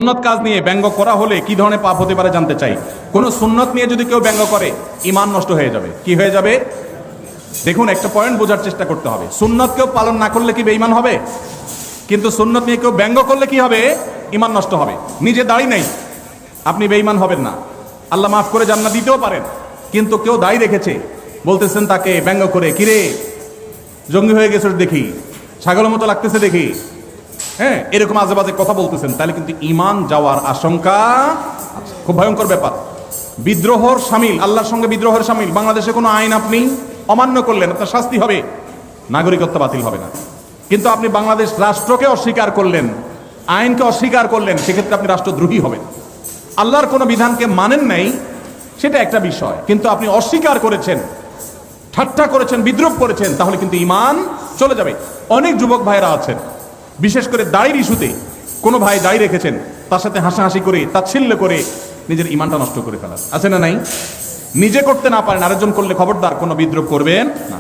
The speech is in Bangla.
সুন্নত কাজ নিয়ে ব্যঙ্গ করা হলে কি ধরনের পাপ হতে পারে জানতে চাই। কোন সুন্নত নিয়ে যদি কেউ ব্যঙ্গ করে ঈমান নষ্ট হয়ে যাবে। কি হয়ে যাবে? দেখুন, একটা পয়েন্ট বোঝার চেষ্টা করতে হবে। সুন্নত কেউ পালন না করলে কি বেঈমান হবে? কিন্তু সুন্নত নিয়ে কেউ ব্যঙ্গ করলে কি হবে? ঈমান নষ্ট হবে। নিজে দাড়ি নেই, আপনি বেঈমান হবেন না, আল্লাহ মাফ করে জান্নাত দিতেও পারেন। কিন্তু কেউ দাড়ি রেখেছে, বলতেছেন তাকে ব্যঙ্গ করে, কিরে জঙ্গি হয়ে গেছে দেখি, ছাগলের মতো লাগতেছে দেখি, হ্যাঁ, এরকম আজেবাজে কথা বলতেছেন, তাহলে কিন্তু ঈমান যাওয়ার আশঙ্কা আছে। খুব ভয়ঙ্কর ব্যাপার। বিদ্রোহর শামিল, আল্লাহর সঙ্গে বিদ্রোহের শামিল। বাংলাদেশে কোনো আইন আপনি অমান্য করলেন, আপনার শাস্তি হবে, নাগরিকত্ব বাতিল হবে না। কিন্তু আপনি বাংলাদেশ রাষ্ট্রকে অস্বীকার করলেন, আইনকে অস্বীকার করলেন, সেক্ষেত্রে আপনি রাষ্ট্রদ্রোহী হবেন। আল্লাহর কোনো বিধানকে মানেন নাই, সেটা একটা বিষয়, কিন্তু আপনি অস্বীকার করেছেন, ঠাট্টা করেছেন, বিদ্রোহ করেছেন, তাহলে কিন্তু ঈমান চলে যাবে। অনেক যুবক ভাইরা আছেন, বিশেষ করে দাড়ির ইস্যুতে, কোনো ভাই দাড়ি রেখেছেন, তার সাথে হাসাহাসি করে, তাচ্ছিল্য করে নিজের ঈমানটা নষ্ট করে ফেলার আছে না নাই? নিজে করতে না পারেন, আরেকজন করলে খবরদার কোনো বিদ্রোহ করবেন না।